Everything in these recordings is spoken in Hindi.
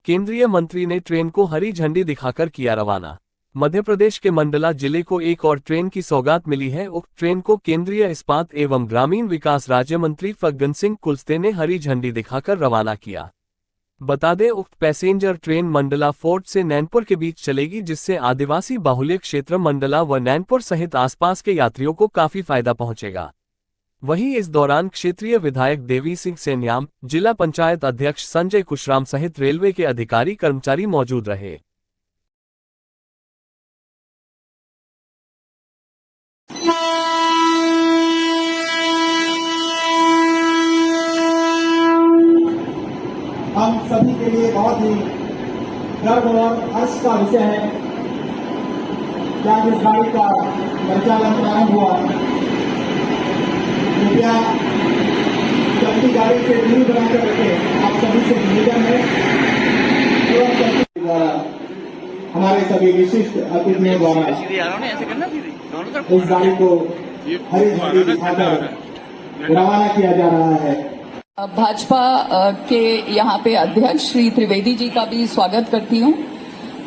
केंद्रीय मंत्री ने ट्रेन को हरी झंडी दिखाकर किया रवाना। मध्य प्रदेश के मंडला जिले को एक और ट्रेन की सौगात मिली है। उक्त ट्रेन को केंद्रीय इस्पात एवं ग्रामीण विकास राज्य मंत्री फग्गन सिंह कुलस्ते ने हरी झंडी दिखाकर रवाना किया। बता दें, उक्त पैसेंजर ट्रेन मंडला फोर्ट से नैनपुर के बीच चलेगी, जिससे आदिवासी बाहुल्य क्षेत्र मंडला व नैनपुर सहित आसपास के यात्रियों को काफी फायदा पहुंचेगा। वहीं इस दौरान क्षेत्रीय विधायक देवी सिंह सेन्याम, जिला पंचायत अध्यक्ष संजय कुशराम सहित रेलवे के अधिकारी कर्मचारी मौजूद रहे। हम सभी के लिए बहुत ही गर्व और हर्ष का विषय है कि आज इस गाड़ी का परिचालन प्रारंभ हुआ। कृपया चलती गाड़ी से दूरी बनाकर रखें। आप सभी से निवेदन है द्वारा हमारे सभी विशिष्ट अतिथियों द्वारा इस गाड़ी को हरी झंडी दिखाकर रवाना किया जा रहा है। भाजपा के यहाँ पे अध्यक्ष श्री त्रिवेदी जी का भी स्वागत करती हूँ।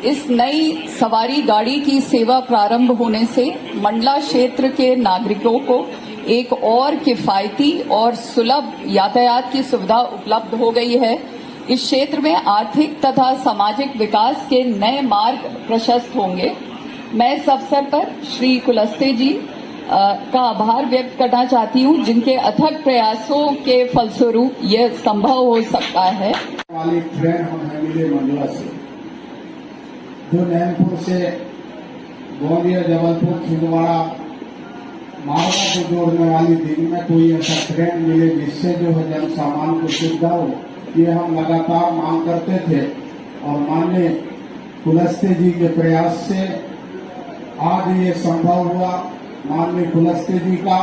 इस नई सवारी गाड़ी की सेवा प्रारंभ होने से मंडला क्षेत्र के नागरिकों को एक और किफायती और सुलभ यातायात की सुविधा उपलब्ध हो गई है। इस क्षेत्र में आर्थिक तथा सामाजिक विकास के नए मार्ग प्रशस्त होंगे। मैं इस अवसर पर श्री कुलस्ते जी का आभार व्यक्त करना चाहती हूं, जिनके अथक प्रयासों के फलस्वरूप यह संभव हो सकता है। वाली ट्रेन हमें मिले मंडला से, जो नैनपुर से ग्वालियर, जबलपुर, छिंदवाड़ा, मालवा को जोड़ने वाली दिन में कोई ऐसा ट्रेन मिले जिससे जो है जन सामान को सुविधा हो, ये हम लगातार मांग करते थे। और माननीय कुलस्ते जी के प्रयास से आज ये संभव हुआ। माननीय कुलस्ते जी का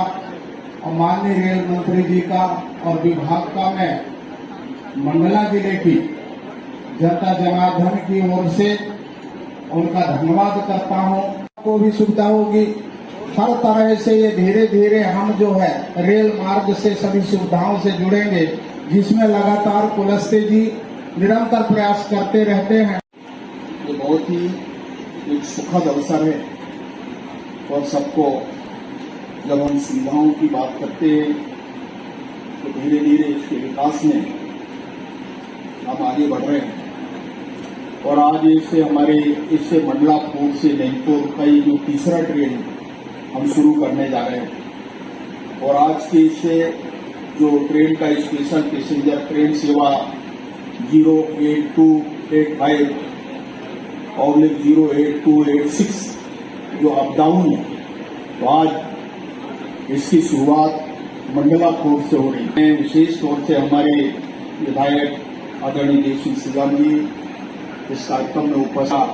और माननीय रेल मंत्री जी का और विभाग का मैं मंडला जिले की जनता जनार्दन की ओर से उनका धन्यवाद करता हूं। को भी सुविधा होगी। हर तरह से ये धीरे धीरे हम जो है रेल मार्ग से सभी सुविधाओं से जुड़ेंगे, जिसमें लगातार कुलस्ते जी निरंतर प्रयास करते रहते हैं। ये बहुत ही एक सुखद अवसर है और सबको जब हम सुविधाओं की बात करते हैं तो धीरे धीरे इसके विकास में हम आगे बढ़ रहे हैं। और आज इससे मंडला फोर्ट से नैनपुर का ये जो तीसरा ट्रेन हम शुरू करने जा रहे हैं। और आज के इससे जो ट्रेन का स्पेशल पैसेंजर ट्रेन सेवा 08285 और 08286 जो अप डाउन है, तो आज इसकी शुरुआत मंडला फोर्ट से हो रही है। विशेष तौर से हमारे विधायक आदरणीय देवी सिंह सेन्याम जी इस कार्यक्रम में उपस्थित,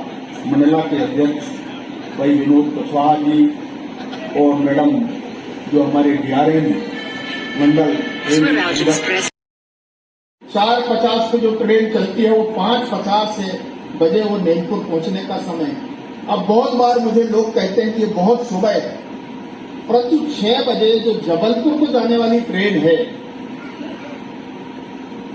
मंडला के अध्यक्ष भाई विनोद कुशवाहा जी और मैडम जो हमारे डीआरएम मंडल 4:50 पे जो ट्रेन चलती है वो 5:50 से बजे वो नैनपुर पहुंचने का समय है। अब बहुत बार मुझे लोग कहते हैं कि ये बहुत सुबह है, परंतु 6 बजे जो जबलपुर को जाने वाली ट्रेन है,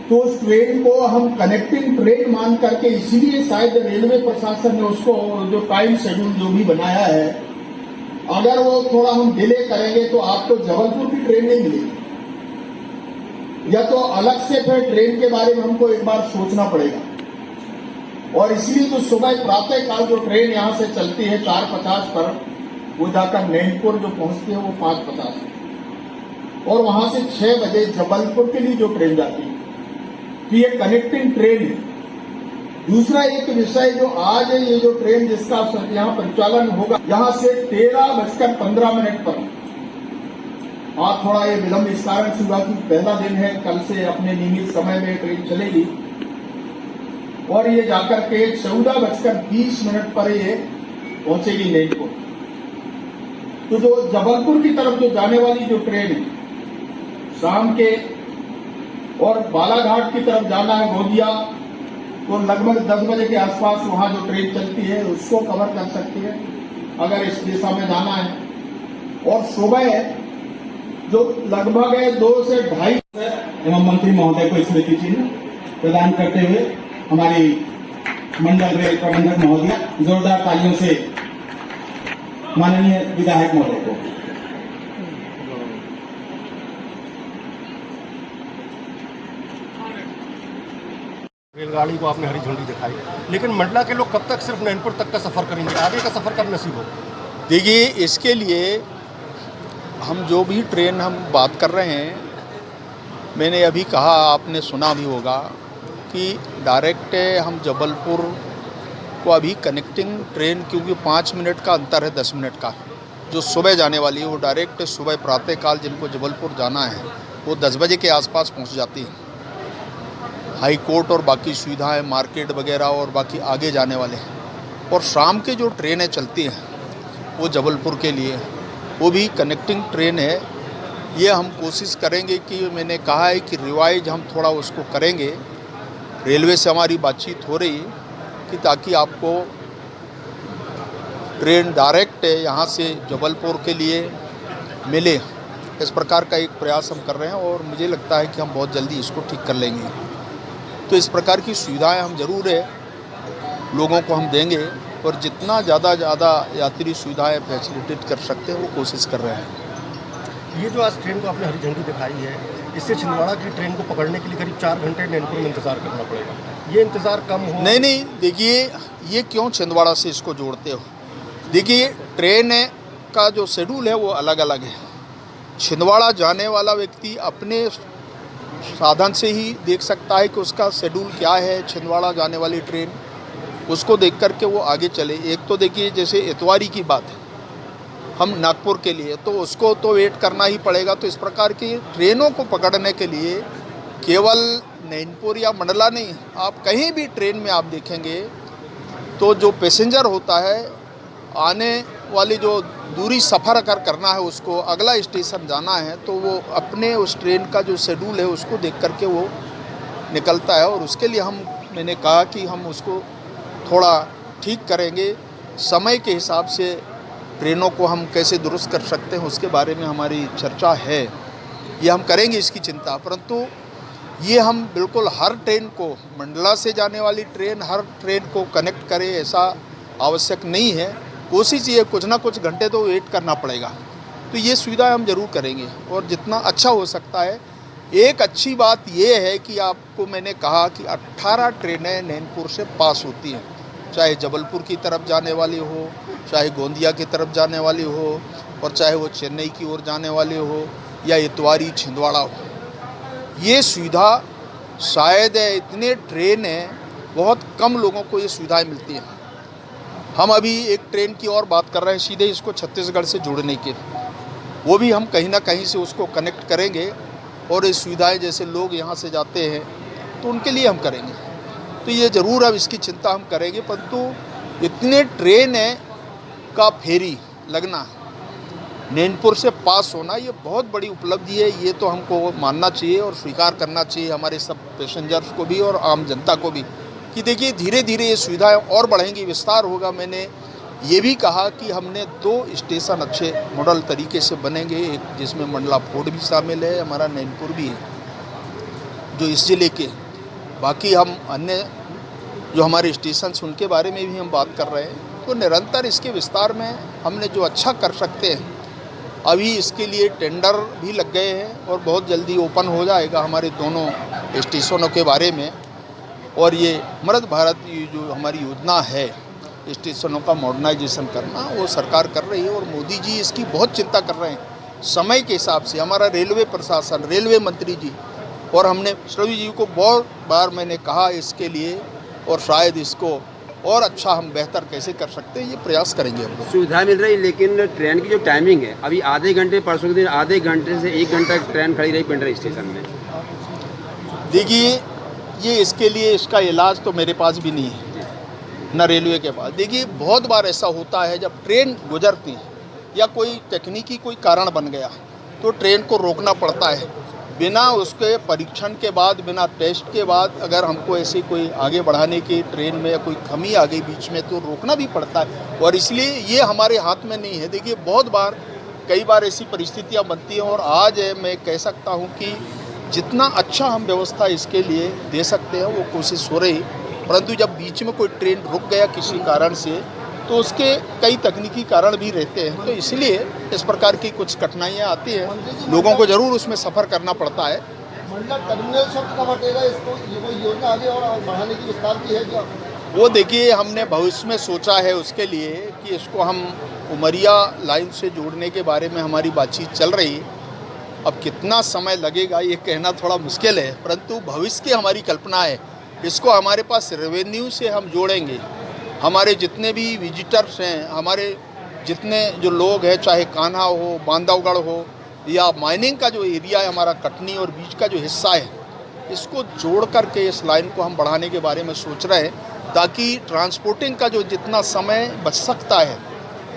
तो उस ट्रेन को हम कनेक्टिंग ट्रेन मान करके इसीलिए शायद रेलवे प्रशासन ने उसको जो टाइम शेड्यूल जो भी बनाया है, अगर वो थोड़ा हम डिले करेंगे तो आपको जबलपुर की ट्रेन नहीं मिलेगी, या तो अलग से फिर ट्रेन के बारे में हमको एक बार सोचना पड़ेगा। और इसलिए जो सुबह प्रातः काल जो ट्रेन यहां से चलती है 4:50 पर, वो जाकर नैनपुर जो पहुंचती है वो 5:50 और वहां से 6 बजे जबलपुर के लिए जो ट्रेन जाती है, तो ये कनेक्टिंग ट्रेन है। दूसरा एक विषय जो आज है, ये जो ट्रेन जिसका यहाँ परिचालन होगा, यहाँ से 13:15 पर, आज थोड़ा ये विलंब इस कारण से हुआ कि पहला दिन है, कल से अपने नियमित समय में ट्रेन चलेगी और ये जाकर के 14:20 पर ये पहुंचेगी नैनपुर। तो जो जबलपुर की तरफ जो जाने वाली जो ट्रेन है शाम के, और बालाघाट की तरफ जाना है गोंदिया, तो लगभग 10 बजे के आसपास वहां जो ट्रेन चलती है उसको कवर कर सकती है अगर इस दिशा में जाना है। और सुबह जो लगभग है 2 से 2.5 एवं मंत्री महोदय को स्मृति चिन्ह प्रदान करते हुए हमारी मंडल रेल प्रबंधक महोदय, जोरदार तालियों से माननीय विधायक महोदय को। रेलगाड़ी को आपने हरी झंडी दिखाई, लेकिन मंडला के लोग कब तक सिर्फ नैनपुर तक का सफ़र करेंगे? आगे का सफ़र कब नसीब हो? देखिए, इसके लिए हम जो भी ट्रेन हम बात कर रहे हैं, मैंने अभी कहा, आपने सुना भी होगा कि डायरेक्ट हम जबलपुर को अभी कनेक्टिंग ट्रेन, क्योंकि 5 मिनट का अंतर है 10 मिनट का, जो सुबह जाने वाली है वो डायरेक्ट सुबह प्रातःकाल जिनको जबलपुर जाना है वो 10 बजे के आसपास पहुंच जाती है। हाई कोर्ट और बाकी सुविधाएं, मार्केट वगैरह और बाकी आगे जाने वाले हैं। और शाम के जो ट्रेनें चलती हैं वो जबलपुर के लिए, वो भी कनेक्टिंग ट्रेन है। ये हम कोशिश करेंगे कि मैंने कहा है कि रिवाइज हम थोड़ा उसको करेंगे। रेलवे से हमारी बातचीत हो रही कि ताकि आपको ट्रेन डायरेक्ट यहाँ से जबलपुर के लिए मिले। इस प्रकार का एक प्रयास हम कर रहे हैं और मुझे लगता है कि हम बहुत जल्दी इसको ठीक कर लेंगे। तो इस प्रकार की सुविधाएं हम ज़रूर है लोगों को हम देंगे और जितना ज़्यादा यात्री सुविधाएं फैसिलिटेट कर सकते हैं वो कोशिश कर रहे हैं। ये जो आज ट्रेन को आपने हरी झंडी दिखाई है, इससे छिंदवाड़ा की ट्रेन को पकड़ने के लिए करीब 4 घंटे नैनपुर में इंतज़ार करना पड़ेगा। ये इंतज़ार कम हो? नहीं, देखिए, ये क्यों छिंदवाड़ा से इसको जोड़ते हो? देखिए, ट्रेन का जो शेड्यूल है वो अलग अलग है। छिंदवाड़ा जाने वाला व्यक्ति अपने साधन से ही देख सकता है कि उसका शेड्यूल क्या है। छिंदवाड़ा जाने वाली ट्रेन, उसको देख कर के वो आगे चले। एक तो देखिए, जैसे इतवारी की बात है, हम नागपुर के लिए, तो उसको तो वेट करना ही पड़ेगा। तो इस प्रकार की ट्रेनों को पकड़ने के लिए केवल नैनपुर या मंडला नहीं, आप कहीं भी ट्रेन में आप देखेंगे तो जो पैसेंजर होता है, आने वाली जो दूरी सफ़र अगर करना है, उसको अगला स्टेशन जाना है, तो वो अपने उस ट्रेन का जो शेड्यूल है उसको देख करके वो निकलता है। और उसके लिए मैंने कहा कि हम उसको थोड़ा ठीक करेंगे। समय के हिसाब से ट्रेनों को हम कैसे दुरुस्त कर सकते हैं उसके बारे में हमारी चर्चा है। ये हम करेंगे, इसकी चिंता। परंतु ये हम बिल्कुल हर ट्रेन को, मंडला से जाने वाली ट्रेन हर ट्रेन को कनेक्ट करें, ऐसा आवश्यक नहीं है। कोशिश ये कुछ ना कुछ घंटे तो वेट करना पड़ेगा। तो ये सुविधा हम ज़रूर करेंगे और जितना अच्छा हो सकता है। एक अच्छी बात ये है कि आपको मैंने कहा कि 18 ट्रेनें नैनपुर से पास होती हैं, चाहे जबलपुर की तरफ जाने वाली हो, चाहे गोंदिया की तरफ जाने वाली हो, और चाहे वो चेन्नई की ओर जाने वाली हो या इतवारी छिंदवाड़ा हो। ये सुविधा शायद इतने ट्रेन हैं, बहुत कम लोगों को ये सुविधाएं मिलती हैं। हम अभी एक ट्रेन की और बात कर रहे हैं, सीधे इसको छत्तीसगढ़ से जोड़ने के, वो भी हम कहीं ना कहीं से उसको कनेक्ट करेंगे। और ये सुविधाएं जैसे लोग यहाँ से जाते हैं तो उनके लिए हम करेंगे। तो ये ज़रूर अब इसकी चिंता हम करेंगे। परंतु इतने ट्रेन का फेरी लगना, नैनपुर से पास होना, ये बहुत बड़ी उपलब्धि है। ये तो हमको मानना चाहिए और स्वीकार करना चाहिए, हमारे सब पैसेंजर्स को भी और आम जनता को भी, कि देखिए धीरे धीरे ये सुविधाएं और बढ़ेंगी, विस्तार होगा। मैंने ये भी कहा कि हमने 2 स्टेशन अच्छे मॉडल तरीके से बनेंगे, एक जिसमें मंडला फोर्ट भी शामिल है, हमारा नैनपुर भी है जो इस जिले के। बाकी हम अन्य जो हमारे स्टेशन उनके बारे में भी हम बात कर रहे हैं। तो निरंतर इसके विस्तार में हमने जो अच्छा कर सकते हैं, अभी इसके लिए टेंडर भी लग गए हैं और बहुत जल्दी ओपन हो जाएगा हमारे दोनों स्टेशनों के बारे में। और ये अमृत भारत जो हमारी योजना है स्टेशनों का मॉडर्नाइजेशन करना, वो सरकार कर रही है और मोदी जी इसकी बहुत चिंता कर रहे हैं। समय के हिसाब से हमारा रेलवे प्रशासन, रेलवे मंत्री जी और हमने श्रवी जी को बहुत बार मैंने कहा इसके लिए, और शायद इसको और अच्छा हम बेहतर कैसे कर सकते हैं ये प्रयास करेंगे हम लोग। सुविधा मिल रही, लेकिन ट्रेन की जो टाइमिंग है, अभी आधे घंटे, परसों के दिन आधे घंटे से 1 घंटा ट्रेन खड़ी रही पिंडरा स्टेशन में। देखिए, ये इसके लिए इसका इलाज तो मेरे पास भी नहीं है, न रेलवे के पास। देखिए, बहुत बार ऐसा होता है जब ट्रेन गुजरती है या कोई तकनीकी कोई कारण बन गया तो ट्रेन को रोकना पड़ता है। बिना उसके परीक्षण के बाद, बिना टेस्ट के बाद अगर हमको ऐसे कोई आगे बढ़ाने की ट्रेन में कोई कमी आ गई बीच में तो रोकना भी पड़ता है, और इसलिए ये हमारे हाथ में नहीं है। देखिए, बहुत बार कई बार ऐसी परिस्थितियां बनती हैं और आज मैं कह सकता हूं कि जितना अच्छा हम व्यवस्था इसके लिए दे सकते हैं वो कोशिश हो रही। परंतु जब बीच में कोई ट्रेन रुक गया किसी कारण से तो उसके कई तकनीकी कारण भी रहते हैं, तो इसलिए इस प्रकार की कुछ कठिनाइयाँ आती हैं, लोगों को ज़रूर उसमें सफ़र करना पड़ता है। मंडला टर्मिनल शब्द कब हटेगा, इसको ये कोई योजना आगे और बढ़ाने की विस्तार की है क्या? वो देखिए, हमने भविष्य में सोचा है उसके लिए कि इसको हम उमरिया लाइन से जोड़ने के बारे में हमारी बातचीत चल रही है। अब कितना समय लगेगा ये कहना थोड़ा मुश्किल है, परंतु भविष्य की हमारी कल्पना है। इसको हमारे पास रेवेन्यू से हम जोड़ेंगे। हमारे जितने भी विजिटर्स हैं, हमारे जितने जो लोग हैं, चाहे कान्हा हो, बांधवगढ़ हो या माइनिंग का जो एरिया है हमारा कटनी और बीच का जो हिस्सा है, इसको जोड़ करके इस लाइन को हम बढ़ाने के बारे में सोच रहे हैं, ताकि ट्रांसपोर्टिंग का जो जितना समय बच सकता है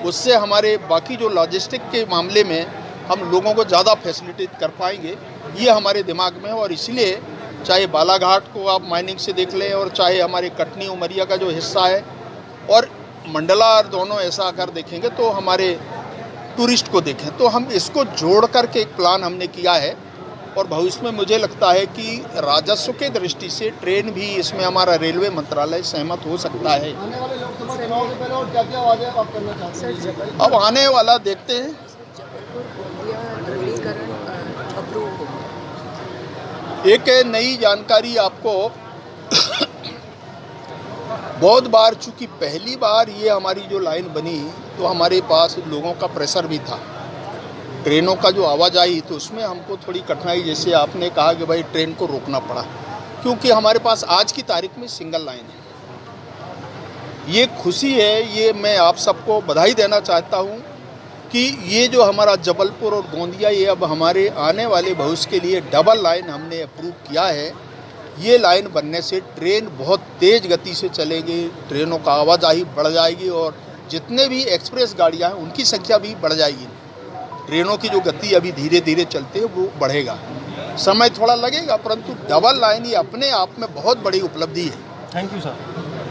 उससे हमारे बाकी जो लॉजिस्टिक के मामले में हम लोगों को ज़्यादा फैसिलिटेट कर पाएंगे, ये हमारे दिमाग में है। और इसलिए चाहे बालाघाट को आप माइनिंग से देख लें और चाहे हमारे कटनी उमरिया का जो हिस्सा है और मंडला, दोनों ऐसा अगर देखेंगे तो हमारे टूरिस्ट को देखें, तो हम इसको जोड़ करके एक प्लान हमने किया है। और भविष्य में मुझे लगता है कि राजस्व के दृष्टि से ट्रेन भी इसमें हमारा रेलवे मंत्रालय सहमत हो सकता है। आने वाले लोकसभा चुनाव के पहले और क्या क्या वादे आप करना चाहते हैं? अब आने वाला देखते हैं। एक नई जानकारी आपको बहुत बार, चूंकि पहली बार ये हमारी जो लाइन बनी तो हमारे पास लोगों का प्रेशर भी था, ट्रेनों का जो आवाजाही, तो उसमें हमको थोड़ी कठिनाई, जैसे आपने कहा कि भाई ट्रेन को रोकना पड़ा, क्योंकि हमारे पास आज की तारीख में सिंगल लाइन है। ये खुशी है, ये मैं आप सबको बधाई देना चाहता हूँ कि ये जो हमारा जबलपुर और गोंदिया, ये अब हमारे आने वाले भविष्य के लिए डबल लाइन हमने अप्रूव किया है। ये लाइन बनने से ट्रेन बहुत तेज़ गति से चलेगी, ट्रेनों का आवाजाही बढ़ जाएगी और जितने भी एक्सप्रेस गाड़ियाँ हैं उनकी संख्या भी बढ़ जाएगी। ट्रेनों की जो गति अभी धीरे धीरे चलते है वो बढ़ेगा, समय थोड़ा लगेगा, परंतु डबल लाइन ये अपने आप में बहुत बड़ी उपलब्धि है। Thank you sir.